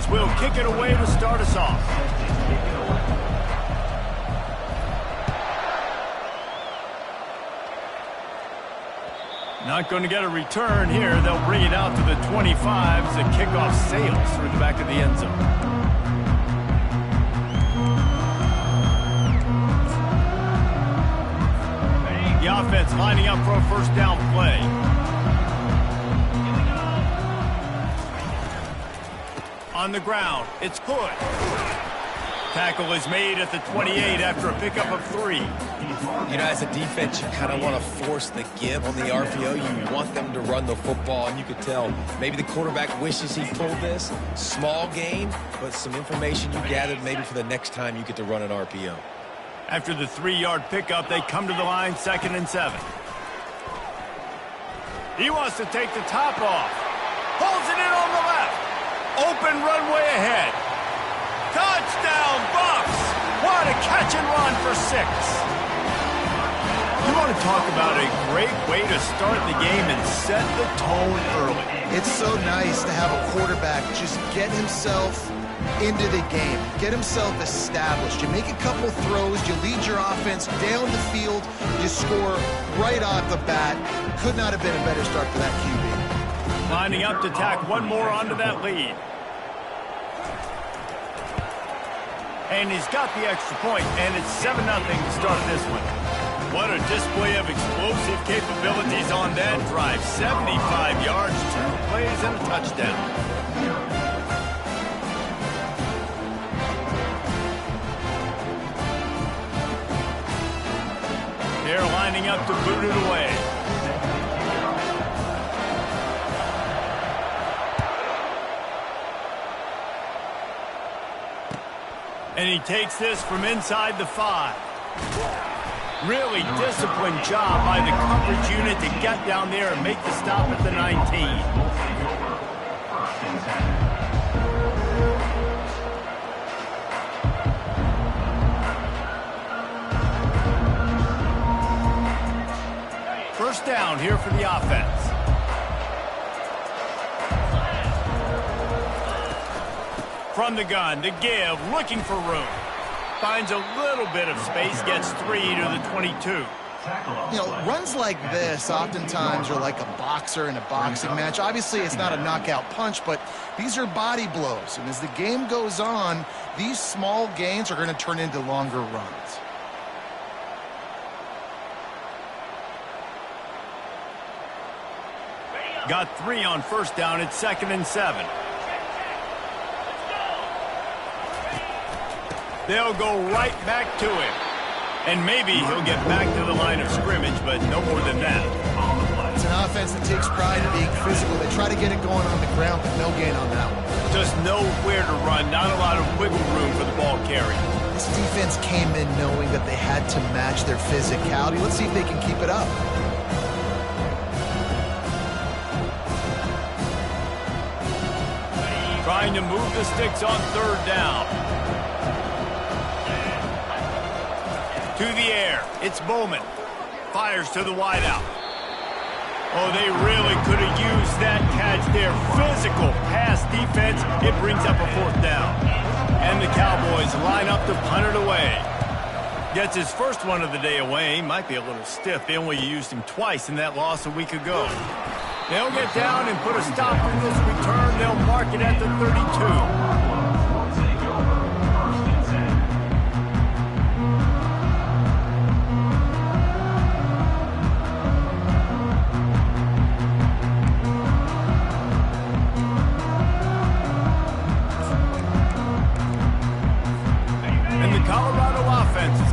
Cowboys will kick it away to start us off. Not going to get a return here. They'll bring it out to the 25 as the kickoff sails through the back of the end zone. The offense lining up for a first down play. On the ground, it's Hood. Tackle is made at the 28 after a pickup of 3. You know, as a defense, you kind of want to force the give on the RPO. You want them to run the football, and you could tell maybe the quarterback wishes he pulled this. Small gain, but some information you gathered maybe for the next time you get to run an RPO. After the 3-yard pickup, they come to the line, 2nd and 7. He wants to take the top off. Pulls it in on the left. Open runway ahead. Touchdown, Bucs! What a catch and run for 6. You want to talk about a great way to start the game and set the tone early. It's so nice to have a quarterback just get himself into the game, get himself established. You make a couple throws, you lead your offense down the field, you score right off the bat. Could not have been a better start for that QB. Lining up to tack one more onto that lead. And he's got the extra point, and it's 7-0 to start this one. What a display of explosive capabilities on that drive. 75 yards, 2 plays, and a touchdown. They're lining up to boot it away. And he takes this from inside the 5. Really disciplined job by the coverage unit to get down there and make the stop at the 19. First down here for the offense. From the gun, the give, looking for room. Finds a little bit of space, gets 3 to the 22. You know, runs like this oftentimes are like a boxer in a boxing match. Obviously, it's not a knockout punch, but these are body blows. And as the game goes on, these small gains are going to turn into longer runs. Got 3 on first down. It's 2nd and 7. They'll go right back to him. And maybe he'll get back to the line of scrimmage, but no more than that. It's an offense that takes pride in being physical. They try to get it going on the ground, but no gain on that one. Just nowhere to run. Not a lot of wiggle room for the ball carry. This defense came in knowing that they had to match their physicality. Let's see if they can keep it up. Trying to move the sticks on 3rd down. To the air, it's Bowman. Fires to the wideout. Oh, they really could have used that catch there. Physical pass defense. It brings up a 4th down. And the Cowboys line up to punt it away. Gets his first one of the day away. Might be a little stiff. They only used him twice in that loss a week ago. They'll get down and put a stop to this return. They'll mark it at the 32.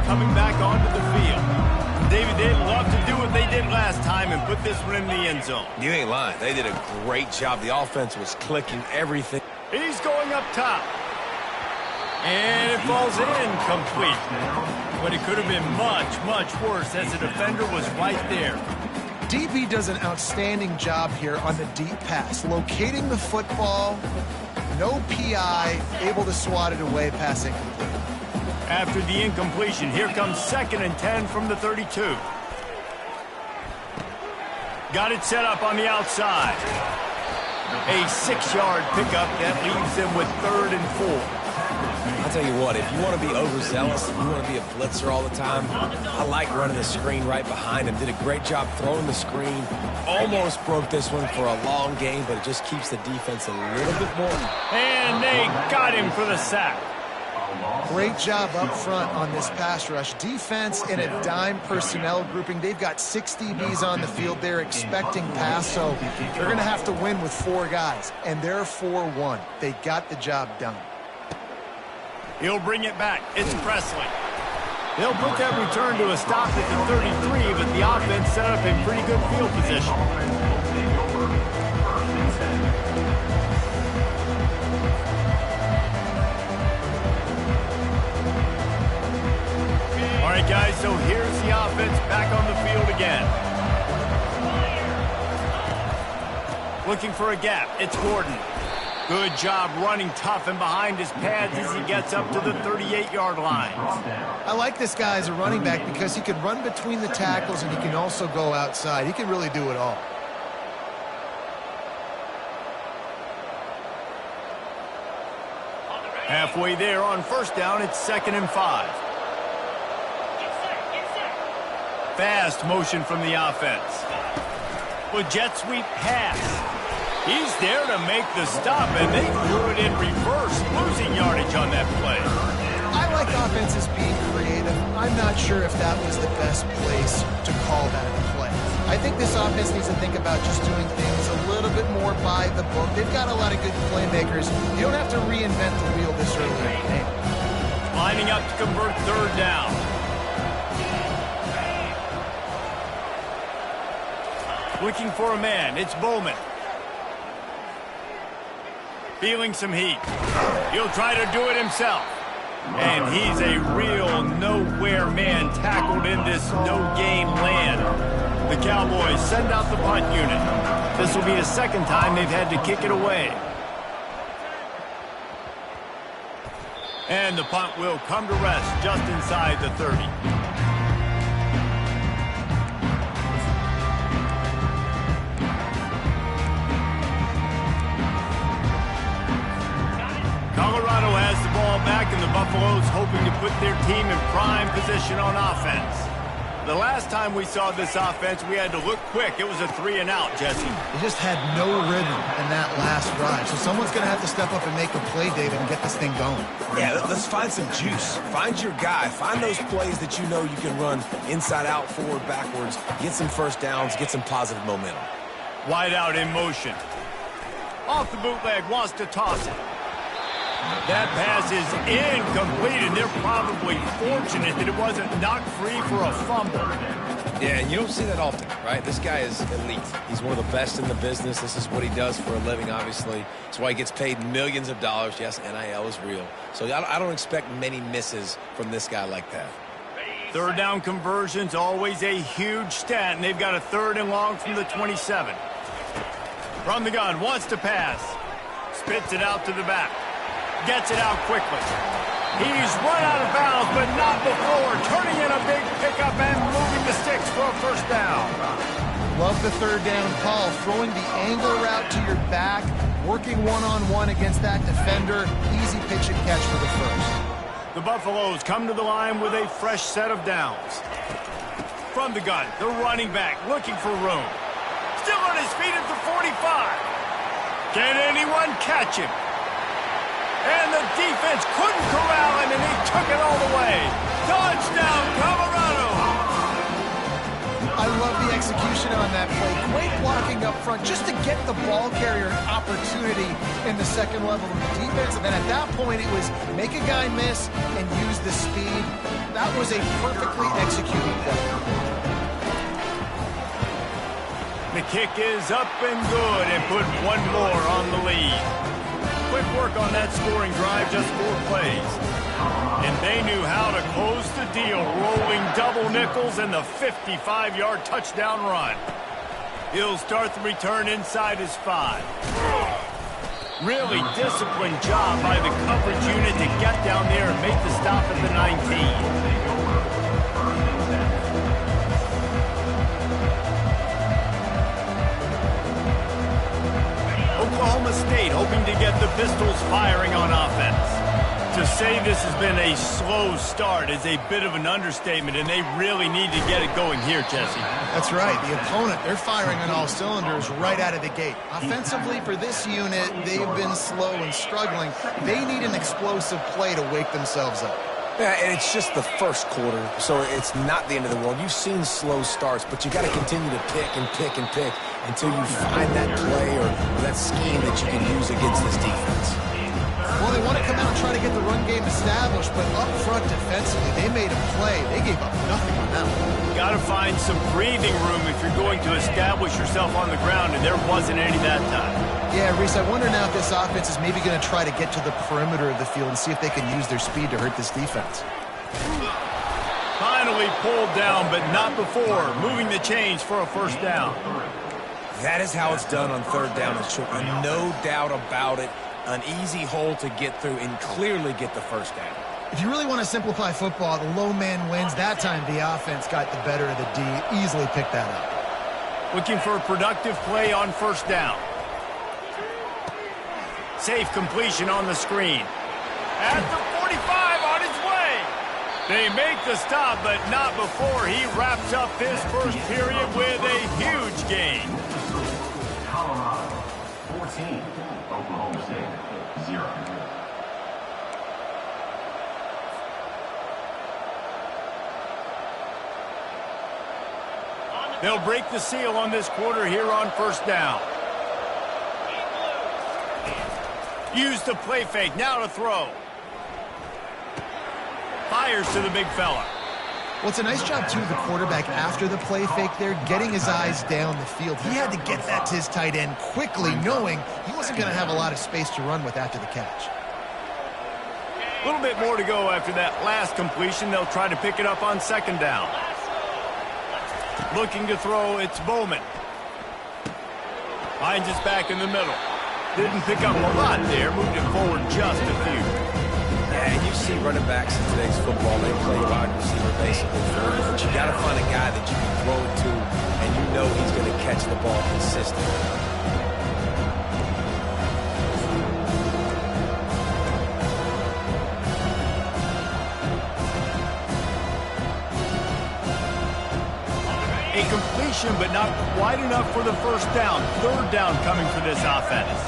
Coming back onto the field. David, they'd love to do what they did last time and put this one in the end zone. You ain't lying. They did a great job. The offense was clicking everything. He's going up top. And it falls incomplete. But it could have been much, much worse as the defender was right there. DB does an outstanding job here on the deep pass. Locating the football, no PI, able to swat it away, pass incomplete. After the incompletion, here comes 2nd and 10 from the 32. Got it set up on the outside. A 6-yard pickup that leaves them with 3rd and 4. I'll tell you what, if you want to be overzealous, if you want to be a blitzer all the time, I like running the screen right behind him. Did a great job throwing the screen. Almost broke this one for a long game, but it just keeps the defense a little bit more. And they got him for the sack. Great job up front on this pass rush. Defense in a dime personnel grouping. They've got 6 DBs on the field. They're expecting pass, so they're going to have to win with 4 guys, and they're 4-1. They got the job done. He'll bring it back. It's Presley. They'll put that return to a stop at the 33, but the offense set up in pretty good field position. All right, guys, so here's the offense back on the field again. Looking for a gap. It's Gordon. Good job running tough and behind his pads as he gets up to the 38-yard line. I like this guy as a running back because he can run between the tackles and he can also go outside. He can really do it all. Halfway there on 1st down, it's 2nd and 5. Fast motion from the offense. With jet sweep pass. He's there to make the stop, and they threw it in reverse, losing yardage on that play. I like offenses being creative. I'm not sure if that was the best place to call that play. I think this offense needs to think about just doing things a little bit more by the book. They've got a lot of good playmakers. You don't have to reinvent the wheel this early in the game. Lining up to convert 3rd down. Looking for a man. It's Bowman. Feeling some heat. He'll try to do it himself. And he's a real nowhere man tackled in this no-game land. The Cowboys send out the punt unit. This will be the 2nd time they've had to kick it away. And the punt will come to rest just inside the 30. Colorado has the ball back, and the Buffaloes hoping to put their team in prime position on offense. The last time we saw this offense, we had to look quick. It was a 3-and-out, Jesse. They just had no rhythm in that last drive. So someone's going to have to step up and make a play, David, and get this thing going. Yeah, let's find some juice. Find your guy. Find those plays that you know you can run inside out, forward, backwards. Get some 1st downs. Get some positive momentum. Wide out in motion. Off the bootleg, wants to toss it. That pass is incomplete, and they're probably fortunate that it wasn't knocked free for a fumble. Yeah, and you don't see that often, right? This guy is elite. He's one of the best in the business. This is what he does for a living, obviously. That's why he gets paid millions of dollars. Yes, NIL is real. So I don't expect many misses from this guy like that. 3rd down conversion's always a huge stat, and they've got a 3rd and long from the 27. From the gun, wants to pass. Spits it out to the back. Gets it out quickly. He's run out of bounds, but not before. Turning in a big pickup and moving the sticks for a 1st down. Love the 3rd down call. Throwing the angle route to your back, working one-on-one against that defender. Easy pitch and catch for the 1st. The Buffaloes come to the line with a fresh set of downs. From the gun, the running back looking for room. Still on his feet at the 45. Can anyone catch him? And the defense couldn't corral him, and he took it all the way. Touchdown, Colorado! I love the execution on that play. Great blocking up front just to get the ball carrier an opportunity in the 2nd level of the defense. And then at that point, it was make a guy miss and use the speed. That was a perfectly executed play. The kick is up and good and put one more on the lead. Quick work on that scoring drive, just 4 plays. And they knew how to close the deal, rolling double nickels and the 55-yard touchdown run. He'll start the return inside his 5. Really disciplined job by the coverage unit to get down there and make the stop at the 19. Oklahoma State hoping to get the Pistols firing on offense. To say this has been a slow start is a bit of an understatement, and they really need to get it going here, Jesse. That's right. The opponent, they're firing on all cylinders right out of the gate. Offensively, for this unit, they've been slow and struggling. They need an explosive play to wake themselves up. Yeah, and it's just the first quarter, so it's not the end of the world. You've seen slow starts, but you got to continue to pick and pick and pick until you find that play or that scheme that you can use against this defense. Well, they want to come out and try to get the run game established, but up front defensively, they made a play. They gave up nothing on that one. Got to find some breathing room if you're going to establish yourself on the ground, and there wasn't any that time. Yeah, Reese, I wonder now if this offense is maybe going to try to get to the perimeter of the field and see if they can use their speed to hurt this defense. Finally pulled down, but not before. Moving the chains for a first down. That is how it's done on third down and short. No doubt about it. An easy hole to get through and clearly get the first down. If you really want to simplify football, the low man wins. That time the offense got the better of the D. Easily picked that up. Looking for a productive play on first down. Safe completion on the screen. At the 45 on his way. They make the stop, but not before he wraps up his first period with a huge gain. Colorado, 14. Oklahoma State, 0. They'll break the seal on this quarter here on first down. Use the play fake, now to throw. Fires to the big fella. Well, it's a nice job, too, the quarterback after the play fake there, getting his eyes down the field. He had to get that to his tight end quickly, knowing he wasn't going to have a lot of space to run with after the catch. A little bit more to go after that last completion. They'll try to pick it up on second down. Looking to throw, it's Bowman. Finds his back in the middle. Didn't pick up a lot there, moved it forward just a few. Yeah, and you see running backs in today's football, they play wide receiver basically for you, but you got to find a guy that you can throw it to, and you know he's going to catch the ball consistently. A completion, but not quite enough for the first down. Third down coming for this offense.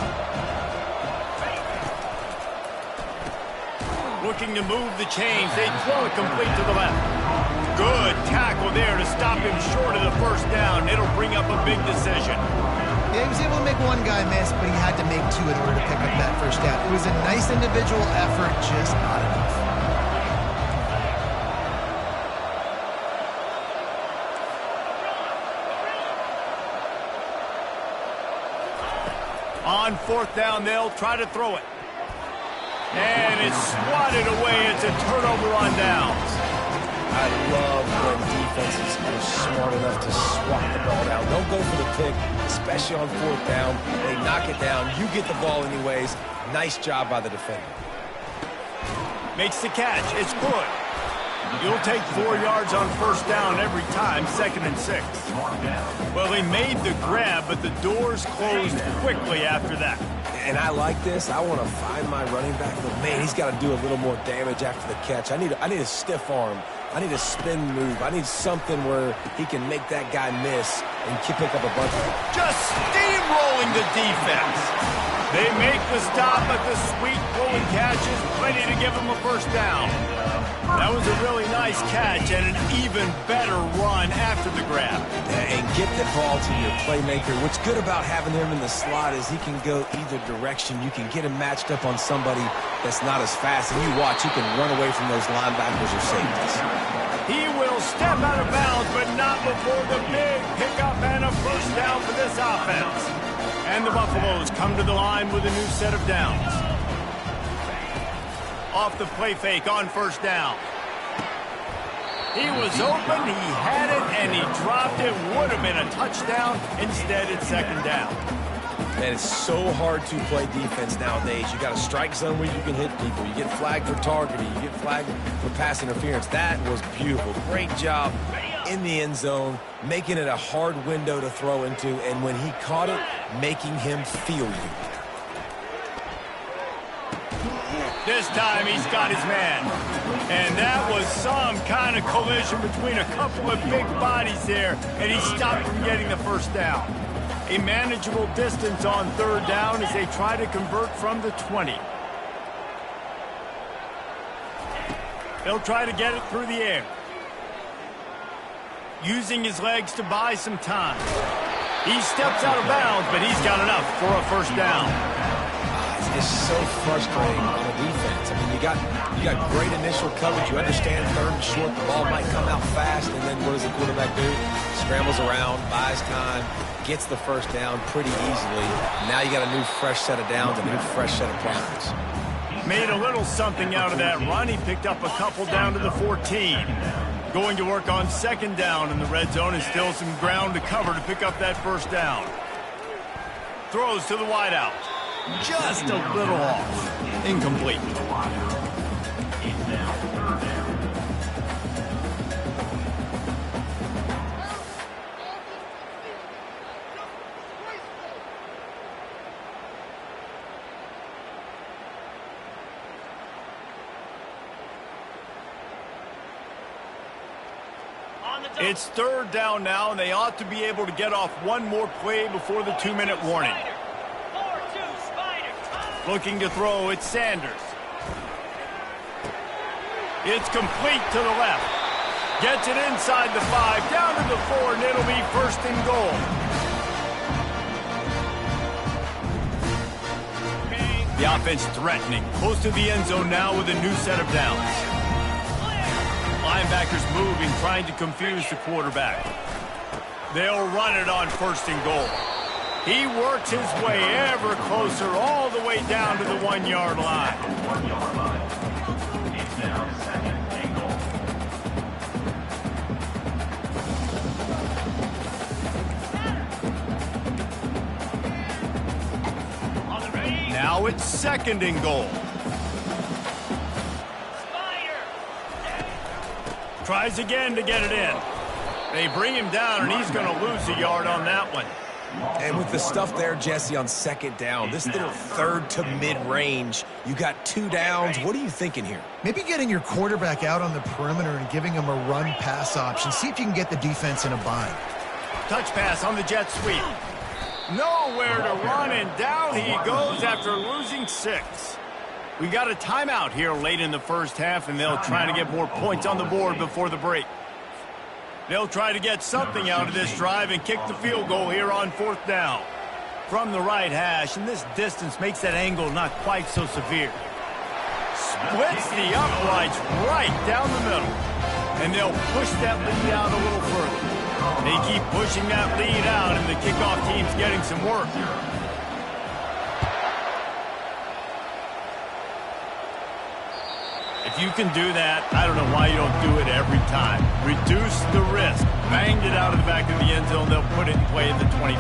Looking to move the chains. They throw it complete to the left. Good tackle there to stop him short of the first down. It'll bring up a big decision. Yeah, he was able to make one guy miss, but he had to make two in order to pick up that first down. It was a nice individual effort, just not enough. On fourth down, they'll try to throw it. And it's swatted away. It's a turnover on downs. I love when defenses are smart enough to swat the ball down. Don't go for the pick, especially on fourth down. They knock it down. You get the ball anyways. Nice job by the defender. Makes the catch. It's good. You'll take 4 yards on first down every time, 2nd and 6. Well, they made the grab, but the doors closed quickly after that. And I like this. I want to find my running back, but man, he's got to do a little more damage after the catch. I need a stiff arm. I need a spin move. I need something where he can make that guy miss and pick up a bunch of it. Just steamrolling the defense. They make the stop, but the sweet pulling catch is plenty to give him a first down. That was a really nice catch and an even better run after the grab. And get the ball to your playmaker. What's good about having him in the slot is he can go either direction. You can get him matched up on somebody that's not as fast. And you watch, he can run away from those linebackers or safeties. He will step out of bounds, but not before the big pickup and a first down for this offense. And the Buffaloes come to the line with a new set of downs. Off the play fake on first down. He was open, he had it, and he dropped it. Would have been a touchdown. Instead, it's second down. Man, it's so hard to play defense nowadays. You got a strike zone where you can hit people. You get flagged for targeting. You get flagged for pass interference. That was beautiful. Great job in the end zone, making it a hard window to throw into, and when he caught it, making him feel you. This time he's got his man. And that was some kind of collision between a couple of big bodies there, and he stopped from getting the first down. A manageable distance on third down as they try to convert from the 20. They'll try to get it through the air. Using his legs to buy some time. He steps out of bounds, but he's got enough for a first down. It's so frustrating on the defense. I mean, you got great initial coverage. You understand third and short, the ball might come out fast, and then what does the quarterback do? Scrambles around, buys time, gets the first down pretty easily. Now you got a new fresh set of downs, a new fresh set of problems. Made a little something out of that run. He picked up a couple down to the 14. Going to work on second down in the red zone, and still some ground to cover to pick up that first down. Throws to the wideout. Just a little off. Incomplete. It's third down now, and they ought to be able to get off one more play before the 2-minute warning. Looking to throw, it's Sanders. It's complete to the left. Gets it inside the 5, down to the 4, and it'll be first and goal. The offense threatening, close to the end zone now with a new set of downs. Linebackers moving, trying to confuse the quarterback. They'll run it on first and goal. He works his way ever closer, all the way down to the 1-yard line. 1-yard line. It's now second and goal. Now it's second and goal. Tries again to get it in. They bring him down, and he's going to lose a yard on that one. And with the stuff there, Jesse, on second down, this little third to mid-range, you got 2 downs. What are you thinking here? Maybe getting your quarterback out on the perimeter and giving him a run-pass option. See if you can get the defense in a bind. Touch pass on the jet sweep. Nowhere to run, and down he goes after losing 6. We got a timeout here late in the first half, and they'll try to get more points on the board before the break. They'll try to get something out of this drive and kick the field goal here on fourth down. From the right hash, and this distance makes that angle not quite so severe. Splits the uprights right down the middle. And they'll push that lead out a little further. They keep pushing that lead out, and the kickoff team's getting some work. If you can do that, I don't know why you don't do it every time. Reduce the risk. Banged it out of the back of the end zone. They'll put it in play at the 25.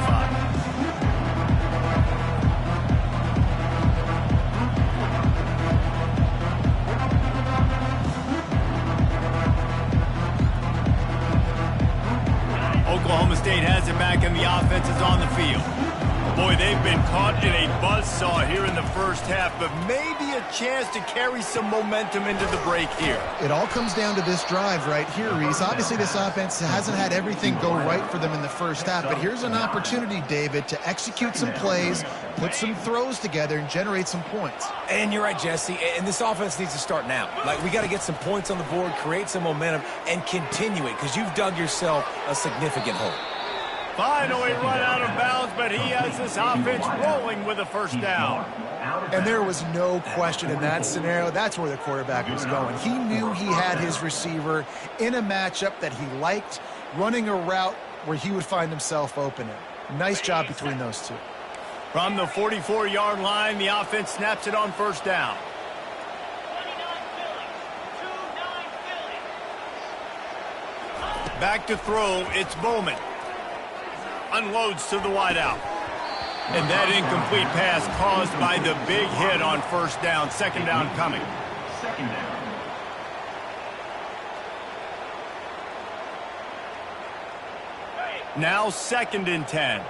Oklahoma State has it back, and the offense is on the field. Boy, they've been caught in a buzzsaw here in the first half, but maybe a chance to carry some momentum into the break here. It all comes down to this drive right here, Reese. Obviously, this offense hasn't had everything go right for them in the first half, but here's an opportunity, David, to execute some plays, put some throws together, and generate some points. And you're right, Jesse, and this offense needs to start now. Like, we got to get some points on the board, create some momentum, and continue it, because you've dug yourself a significant hole. Finally run out of bounds, but he has this offense rolling with a first down. And there was no question in that scenario. That's where the quarterback was going. He knew he had his receiver in a matchup that he liked, running a route where he would find himself open. Nice job between those two. From the 44-yard line, the offense snaps it on first down. Back to throw, it's Bowman. Unloads to the wideout. And that incomplete pass caused by the big hit on first down. Second down coming. Second down. Now second and 10.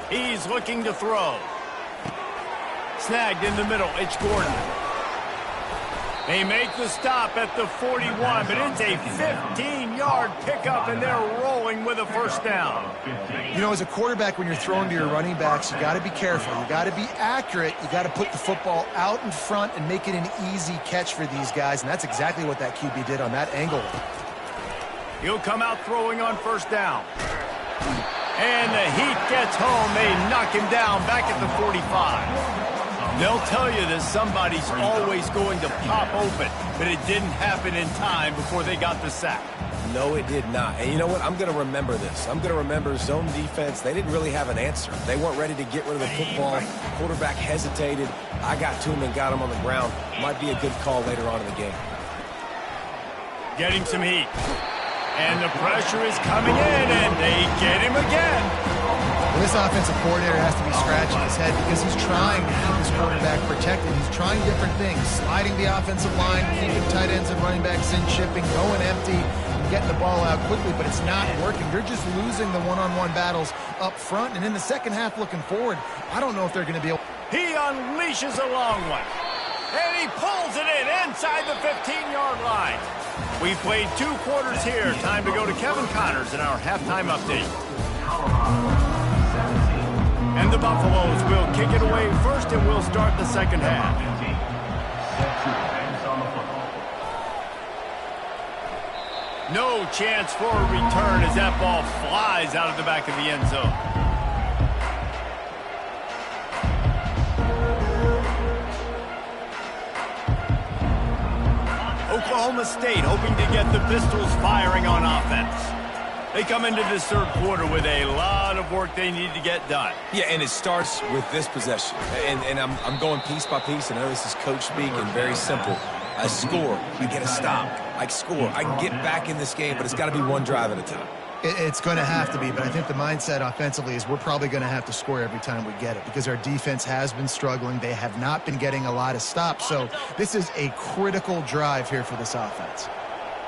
He's looking to throw. snagged in the middle. It's Gordon. They make the stop at the 41, but it's a 15-yard pickup, and they're rolling with a first down. You know, as a quarterback, when you're throwing to your running backs, you got to be careful. You got to be accurate. You got to put the football out in front and make it an easy catch for these guys, and that's exactly what that QB did on that angle. He'll come out throwing on first down. And the heat gets home. They knock him down back at the 45. They'll tell you that somebody's always going to pop open, but it didn't happen in time before they got the sack. No, it did not. And you know what? I'm going to remember this. I'm going to remember zone defense. They didn't really have an answer. They weren't ready to get rid of the football. Quarterback hesitated. I got to him and got him on the ground. Might be a good call later on in the game. Getting some heat. And the pressure is coming in, and they get him again. Well, this offensive coordinator has to be scratching his head because he's trying to keep his quarterback protected. He's trying different things, sliding the offensive line, keeping tight ends and running backs in, chipping, going empty, and getting the ball out quickly, but it's not working. They're just losing the one-on-one battles up front, and in the second half looking forward, I don't know if they're going to be able. He unleashes a long one, and he pulls it in inside the 15-yard line. We've played 2 quarters here. Time to go to Kevin Connors in our halftime update. And the Buffaloes will kick it away first, and we'll start the second half. No chance for a return as that ball flies out of the back of the end zone. Oklahoma State hoping to get the Pistols firing on offense. They come into this third quarter with a lot of work they need to get done. Yeah, and it starts with this possession. And I'm going piece by piece, and I know this is coach speak and very simple. I score, I get a stop, I score. I can get back in this game, but it's got to be one drive at a time. It's going to have to be, but I think the mindset offensively is we're probably going to have to score every time we get it because our defense has been struggling. They have not been getting a lot of stops, so this is a critical drive here for this offense.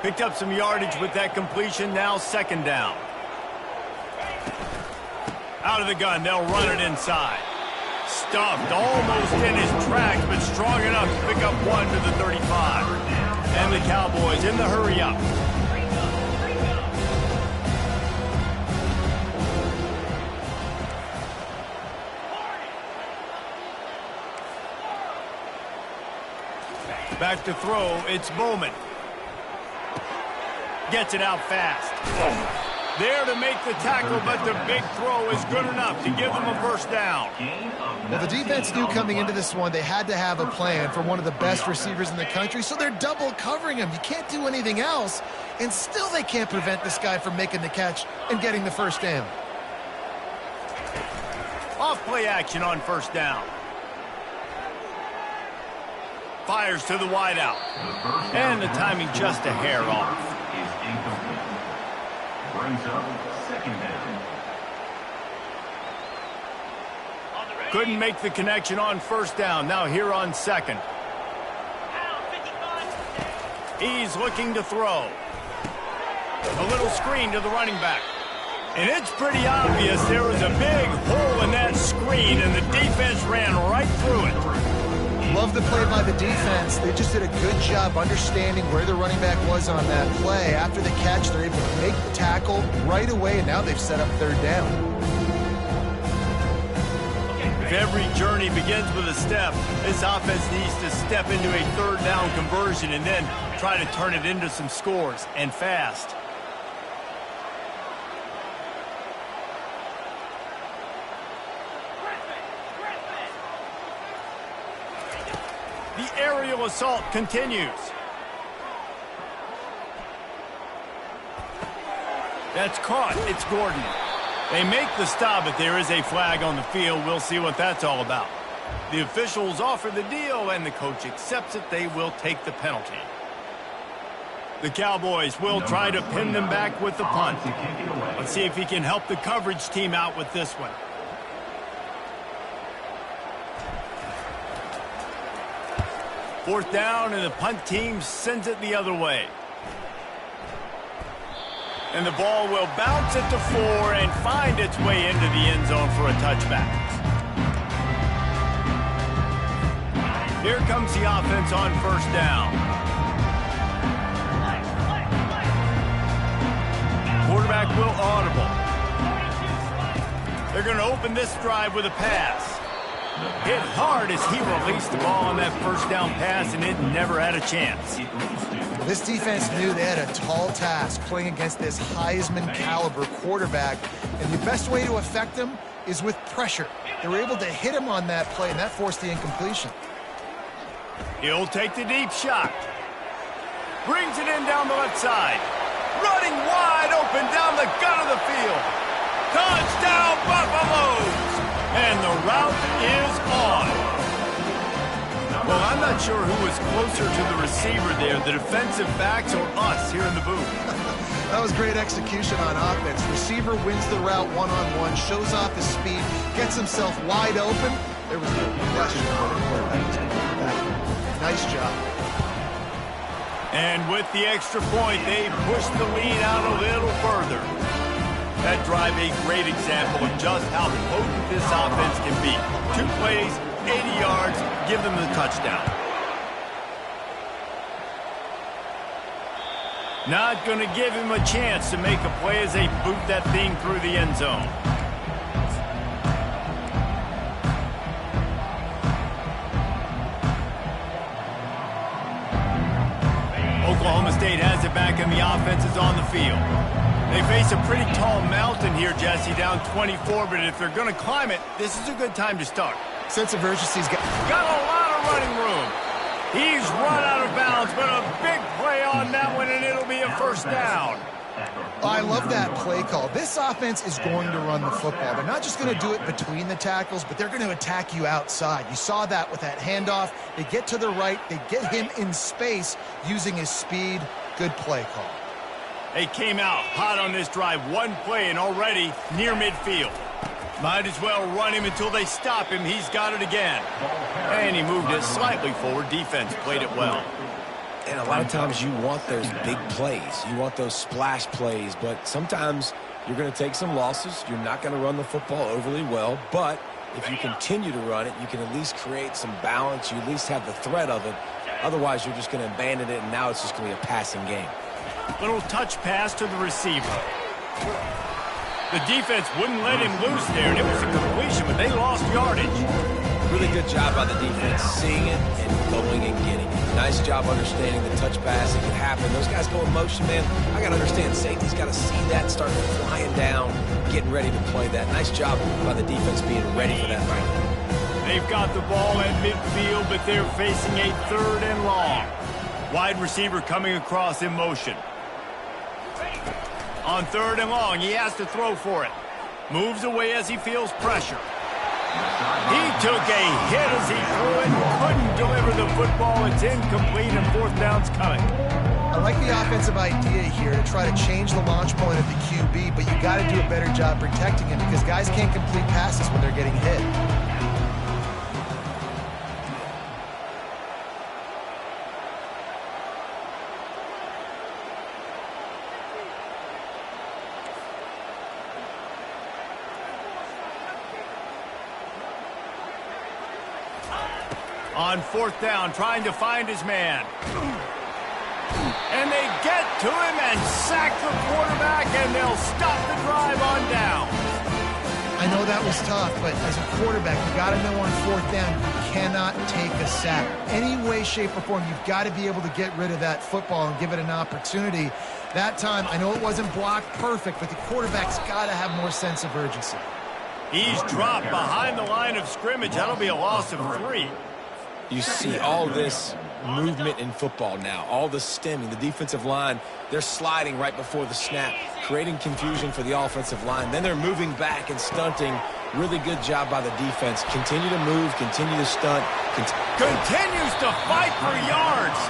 Picked up some yardage with that completion, now second down. Out of the gun, they'll run it inside. Stuffed almost in his tracks, but strong enough to pick up 1 to the 35. And the Cowboys in the hurry up. Back to throw, it's Bowman. Gets it out fast. There to make the tackle, but the big throw is good enough to give them a first down. Well, the defense knew coming into this one they had to have a plan for one of the best receivers in the country, so they're double covering him. You can't do anything else, and still they can't prevent this guy from making the catch and getting the first down. Off play action on first down. Fires to the wideout. And the timing just a hair off. Brings up second down. Couldn't make the connection on first down. Now here on second. He's looking to throw. A little screen to the running back. And it's pretty obvious there was a big hole in that screen, and the defense ran right through it. Love the play by the defense. They just did a good job understanding where the running back was on that play. After the catch, they're able to make the tackle right away, and now they've set up third down. If every journey begins with a step, this offense needs to step into a third down conversion and then try to turn it into some scores, and fast. The aerial assault continues. That's caught. It's Gordon. They make the stop, but there is a flag on the field. We'll see what that's all about. The officials offer the deal, and the coach accepts it. They will take the penalty. The Cowboys will try to pin them back with the punt. Let's see if he can help the coverage team out with this one. Fourth down, and the punt team sends it the other way. And the ball will bounce at the 4 and find its way into the end zone for a touchback. Here comes the offense on first down. Quarterback will audible. They're going to open this drive with a pass. Hit hard as he released the ball on that first down pass, and it never had a chance. This defense knew they had a tall task playing against this Heisman caliber quarterback, and the best way to affect him is with pressure. They were able to hit him on that play, and that forced the incompletion. He'll take the deep shot. Brings it in down the left side. Running wide open down the gut of the field. Touchdown, Buffaloes! And the route is on. Well, I'm not sure who was closer to the receiver there, the defensive backs or us here in the booth. That was great execution on offense. Receiver wins the route one-on-one, shows off his speed, gets himself wide open. There was no question on the quarterback. Nice job. And with the extra point, they pushed the lead out a little further. That drive a great example of just how potent this offense can be. 2 plays, 80 yards, give them the touchdown. Not going to give him a chance to make a play as they boot that thing through the end zone. Oklahoma State has it back and the offense is on the field. They face a pretty tall mountain here, Jesse, down 24, but if they're going to climb it, this is a good time to start. Sense of urgency's got a lot of running room. He's run out of bounds, but a big play on that one, and it'll be a first down. I love that play call. This offense is going to run the football. They're not just going to do it between the tackles, but they're going to attack you outside. You saw that with that handoff. They get to the right. They get him in space using his speed. Good play call. They came out hot on this drive. 1 play and already near midfield. Might as well run him until they stop him. He's got it again. And he moved it slightly forward. Defense played it well. And a lot of times you want those big plays. You want those splash plays. But sometimes you're going to take some losses. You're not going to run the football overly well. But if you continue to run it, you can at least create some balance. You at least have the threat of it. Otherwise, you're just going to abandon it, and now it's just going to be a passing game. Little touch pass to the receiver. The defense wouldn't let him loose there, and it was a completion, but they lost yardage. Really good job by the defense, seeing it and going and getting it. Nice job understanding the touch pass. It can happen. Those guys go in motion, man. I got to understand, safety's got to see that and start flying down, getting ready to play that. Nice job by the defense being ready for that right now. They've got the ball at midfield, but they're facing a 3rd and long. Wide receiver coming across in motion. On 3rd and long, he has to throw for it. Moves away as he feels pressure. He took a hit as he threw it. Couldn't deliver the football. It's incomplete, and 4th down's coming. I like the offensive idea here to try to change the launch point of the QB, but you got to do a better job protecting him because guys can't complete passes when they're getting hit. On 4th down, trying to find his man. And they get to him and sack the quarterback, and they'll stop the drive on down. I know that was tough, but as a quarterback, you got to know on 4th down, you cannot take a sack. Any way, shape, or form, you've got to be able to get rid of that football and give it an opportunity. That time, I know it wasn't blocked perfect, but the quarterback's got to have more sense of urgency. He's dropped behind the line of scrimmage. That'll be a loss of 3. You see all this movement in football now, all the stemming, the defensive line, they're sliding right before the snap, creating confusion for the offensive line. Then they're moving back and stunting. Really good job by the defense. Continue to move, continue to stunt. Continues to fight for yards.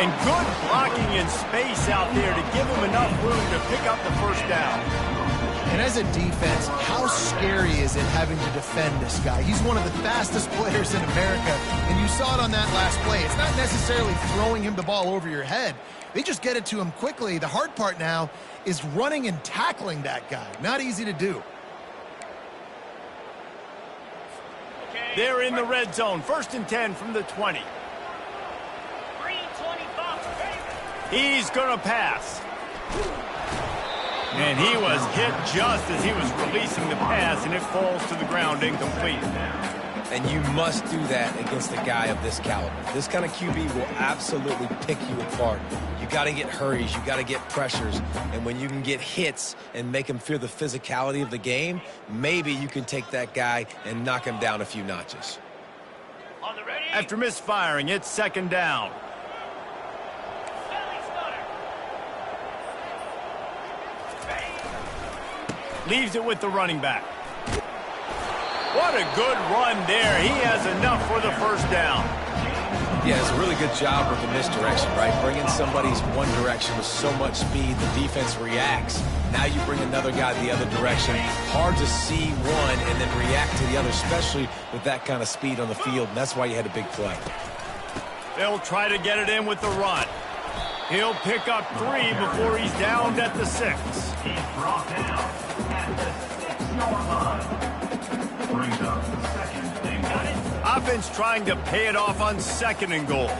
And good blocking in space out there to give him enough room to pick up the 1st down. And as a defense, how scary is it having to defend this guy? He's one of the fastest players in America, and you saw it on that last play. It's not necessarily throwing him the ball over your head. They just get it to him quickly. The hard part now is running and tackling that guy. Not easy to do. Okay, They're in the red zone. 1st and 10 from the 20. He's going to pass. And he was hit just as he was releasing the pass, and it falls to the ground incomplete. And you must do that against a guy of this caliber. This kind of QB will absolutely pick you apart. You got to get hurries, you got to get pressures, and when you can get hits and make him feel the physicality of the game, maybe you can take that guy and knock him down a few notches. After misfiring, it's 2nd down. Leaves it with the running back. What a good run there. He has enough for the 1st down. Yeah, it's a really good job with the misdirection, right? Bringing somebody's one direction with so much speed, the defense reacts. Now you bring another guy the other direction. Hard to see one and then react to the other, especially with that kind of speed on the field, and that's why you had a big play. They'll try to get it in with the run. He'll pick up 3 before he's downed at the 6. He's brought down at the 6-yard line. Brings up 2nd and goal. Offense trying to pay it off on 2nd and goal.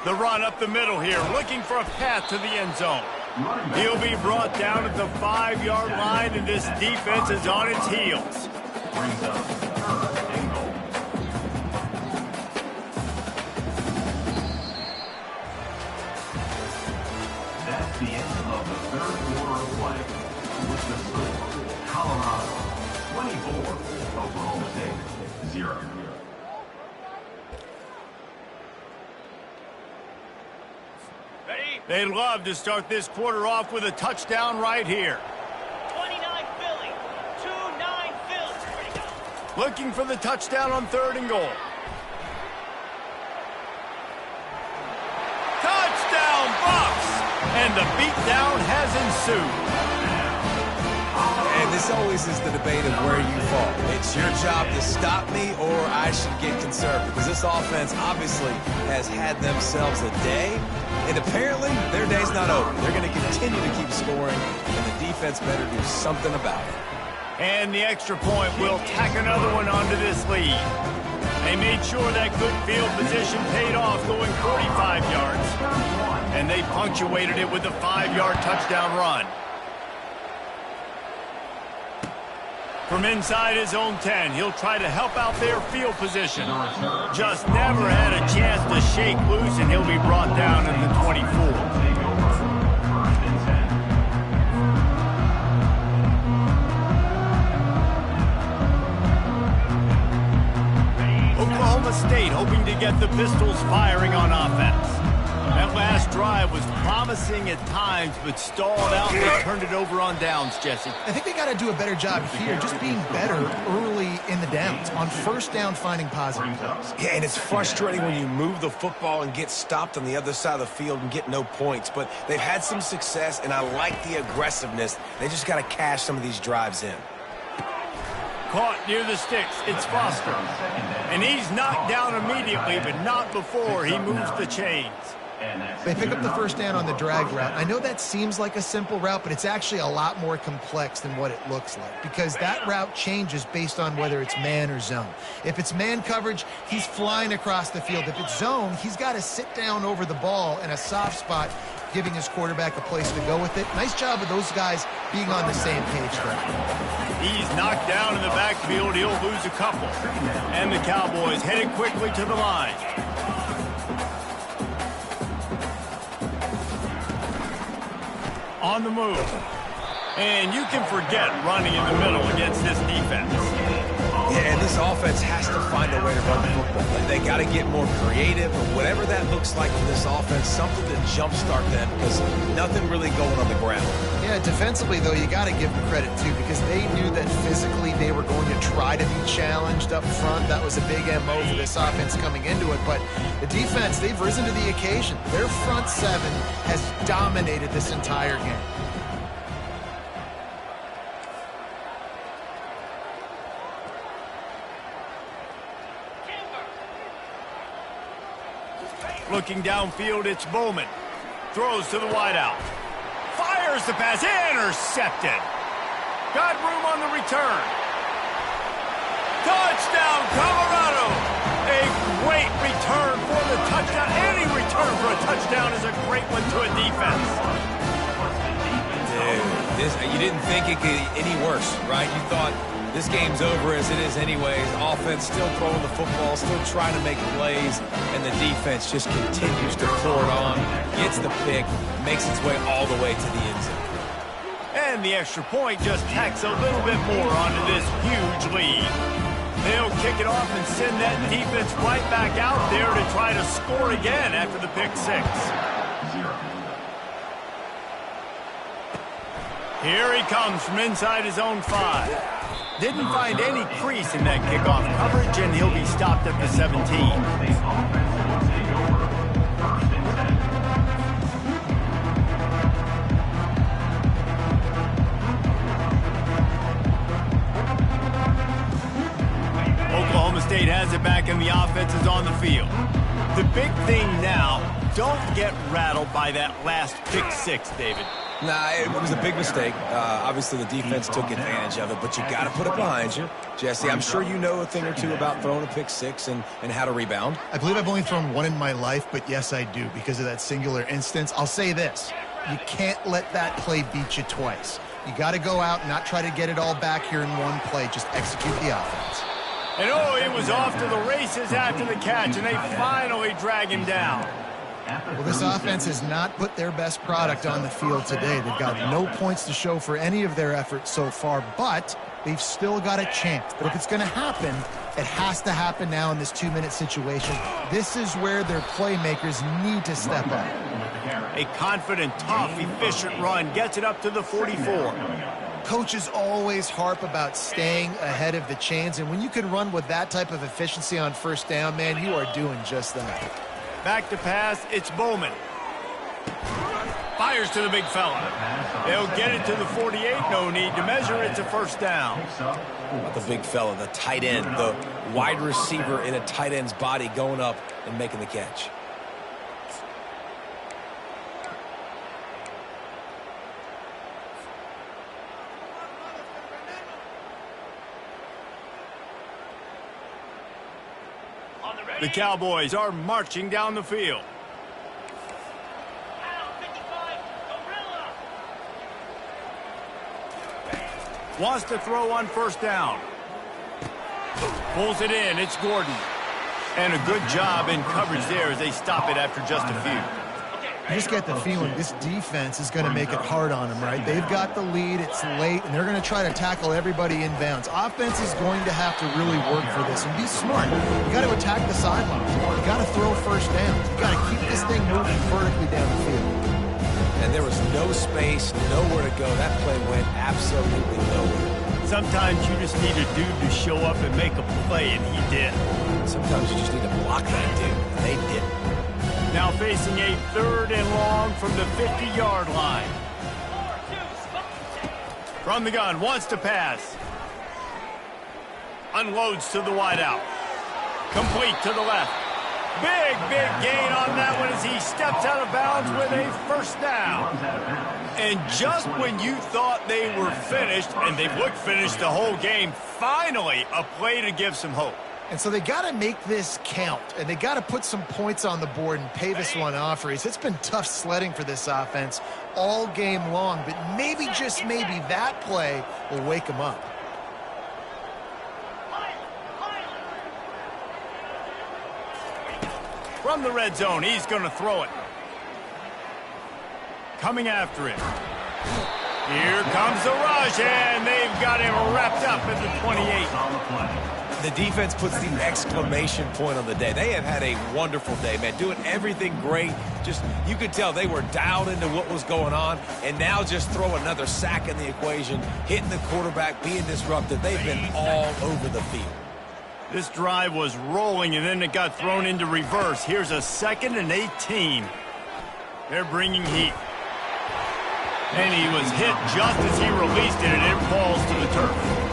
The run up the middle here, looking for a path to the end zone. He'll be brought down at the 5-yard line, and this defense is on its heels. Brings up 3rd and goal. That's the end of the 3rd quarter of play. With the score, Colorado 24, Oklahoma State 0. They'd love to start this quarter off with a touchdown right here. 29 Philly, 2-9 Philly. Looking for the touchdown on 3rd and goal. Touchdown, Bucs! And the beatdown has ensued. And this always is the debate of where you fall. It's your job to stop me, or I should get conservative. Because this offense obviously has had themselves a day, and apparently their day's not over. They're going to continue to keep scoring, and the defense better do something about it. And the extra point will tack another one onto this lead. They made sure that good field position paid off, going 45 yards. And they punctuated it with a 5-yard touchdown run. From inside his own 10, he'll try to help out their field position. Just never had a chance to shake loose, and he'll be brought down in the 24. Oklahoma State hoping to get the Pistols firing on offense. That last drive was promising at times, but stalled out and they turned it over on downs, Jesse. I think they got to do a better job here, just being better early in the downs, on 1st down finding positive plays. Yeah, and it's frustrating when you move the football and get stopped on the other side of the field and get no points. But they've had some success, and I like the aggressiveness. They just got to cash some of these drives in. Caught near the sticks. It's Foster. And he's knocked down immediately, but not before he moves the chains. They pick up the 1st down on the drag route. I know that seems like a simple route, but it's actually a lot more complex than what it looks like, because that route changes based on whether it's man or zone. If it's man coverage, he's flying across the field. If it's zone, he's got to sit down over the ball in a soft spot, giving his quarterback a place to go with it. Nice job of those guys being on the same page there. He's knocked down in the backfield. He'll lose a couple. And the Cowboys headed quickly to the line. On the move. And you can forget running in the middle against this defense. Yeah, and this offense has to find a way to run the football. They got to get more creative, or whatever that looks like for this offense, something to jumpstart them, because nothing really going on the ground. Yeah, defensively, though, you got to give them credit, too, because they knew that physically they were going to try to be challenged up front. That was a big MO for this offense coming into it. But the defense, they've risen to the occasion. Their front 7 has dominated this entire game. Looking downfield, it's Bowman. Throws to the wideout. Fires the pass. Intercepted. Got room on the return. Touchdown, Colorado. A great return for the touchdown. Any return for a touchdown is a great one to a defense. Dude, you didn't think it could get any worse, right? You thought this game's over as it is anyways. Offense still throwing the football, still trying to make plays, and the defense just continues to pour it on, gets the pick, makes its way all the way to the end zone. And the extra point just tacks a little bit more onto this huge lead. They'll kick it off and send that defense right back out there to try to score again after the pick six. Here he comes from inside his own 5. Didn't find any crease in that kickoff coverage, and he'll be stopped at the 17. Oklahoma State has it back, and the offense is on the field. The big thing now, don't get rattled by that last pick six, David. Nah, it was a big mistake. Obviously, the defense took advantage of it, but you got to put it behind you. Jesse, I'm sure you know a thing or two about throwing a pick six and how to rebound. I believe I've only thrown one in my life, but yes, I do because of that singular instance. I'll say this. You can't let that play beat you twice. You got to go out and not try to get it all back here in one play. Just execute the offense. And oh, he was off to the races after the catch, and they finally drag him down. Well, this offense has not put their best product on the field today. They've got no points to show for any of their efforts so far, but they've still got a chance. But if it's going to happen, it has to happen now in this 2-minute situation. This is where their playmakers need to step up. A confident, tough, efficient run gets it up to the 44. Coaches always harp about staying ahead of the chains, and when you can run with that type of efficiency on first down, man, you are doing just that. Back to pass, it's Bowman. Fires to the big fella. They'll get it to the 48, no need to measure, it's a first down. The big fella, the tight end, the wide receiver in a tight end's body going up and making the catch. The Cowboys are marching down the field. Wants to throw on first down. Pulls it in. It's Gordon. And a good job in coverage there as they stop it after just a few. You just get the feeling this defense is going to make it hard on them, right? They've got the lead, it's late, and they're going to try to tackle everybody inbounds. Offense is going to have to really work for this and be smart. You got to attack the sidelines. You got to throw first down. You got to keep this thing moving vertically down the field. And there was no space, nowhere to go. That play went absolutely nowhere. Sometimes you just need a dude to show up and make a play, and he did. Sometimes you just need to block that dude, and they didn't. Now facing a 3rd and long from the 50-yard line. From the gun, wants to pass. Unloads to the wideout. Complete to the left. Big gain on that one as he steps out of bounds with a first down. And just when you thought they were finished, and they've looked finished the whole game, finally a play to give some hope. And so they got to make this count, and they got to put some points on the board and pay this one off. It's been tough sledding for this offense all game long, but maybe, just maybe, that play will wake them up. From the red zone, he's going to throw it. Coming after it. Here comes the rush, and they've got him wrapped up at the 28. The defense puts the exclamation point on the day. They have had a wonderful day, man, doing everything great. Just, you could tell they were dialed into what was going on, and now just throw another sack in the equation, hitting the quarterback, being disruptive. They've been all over the field. This drive was rolling, and then it got thrown into reverse. Here's a 2nd and 18. They're bringing heat. And he was hit just as he released it, and it falls to the turf.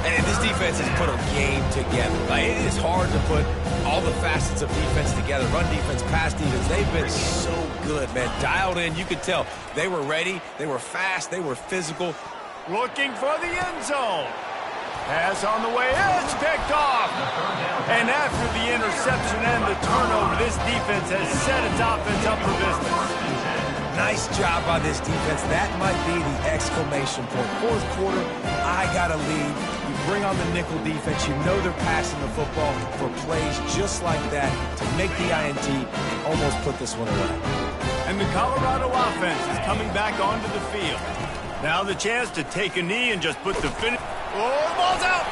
And this defense has put a game together. Like, it is hard to put all the facets of defense together. Run defense, pass defense. They've been so good, man. Dialed in. You could tell they were ready. They were fast. They were physical. Looking for the end zone. Pass on the way. It's picked off. And after the interception and the turnover, this defense has set its offense up for business. Nice job by this defense. That might be the exclamation point. Fourth quarter, I got a lead. You bring on the nickel defense. You know they're passing the football for plays just like that to make the INT and almost put this one away. And the Colorado offense is coming back onto the field. Now the chance to take a knee and just put the finish. Oh, the ball's out.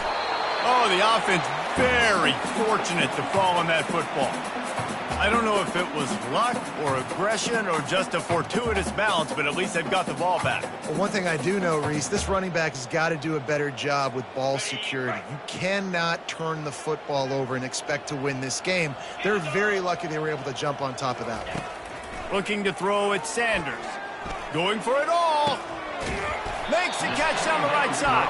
Oh, the offense very fortunate to fall on that football. I don't know if it was luck or aggression or just a fortuitous bounce, but at least they've got the ball back. Well, one thing I do know, Reese, this running back has got to do a better job with ball security. You cannot turn the football over and expect to win this game. They're very lucky they were able to jump on top of that one. Looking to throw at Sanders. Going for it all. Makes the catch down the right side.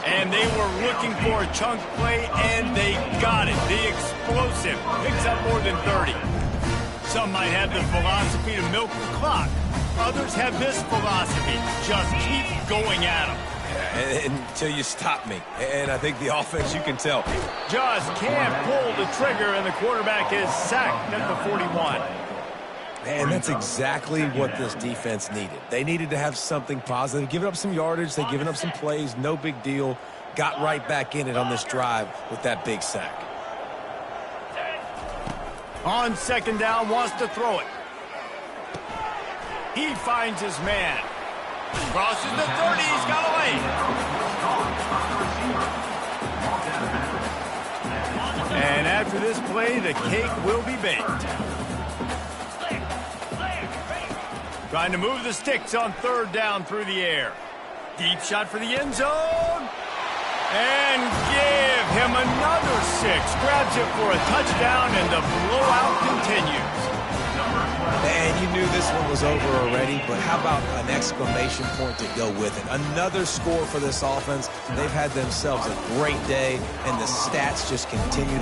And they were looking for a chunk play, and they got it. The explosive picks up more than 30. Some might have the philosophy to milk the clock. Others have this philosophy. Just keep going at them. Until you stop me. And I think the offense, you can tell. Just can't pull the trigger, and the quarterback is sacked at the 41. And that's exactly what this defense needed. They needed to have something positive. Giving up some yardage, they've given up some plays, no big deal. Got right back in it on this drive with that big sack. On second down, wants to throw it. He finds his man. Crosses the 30, he's got away. And after this play, the cake will be baked. Trying to move the sticks on third down through the air. Deep shot for the end zone. And give him another 6. Grabs it for a touchdown, and the blowout continues. And you knew this one was over already, but how about an exclamation point to go with it? Another score for this offense. They've had themselves a great day, and the stats just continue to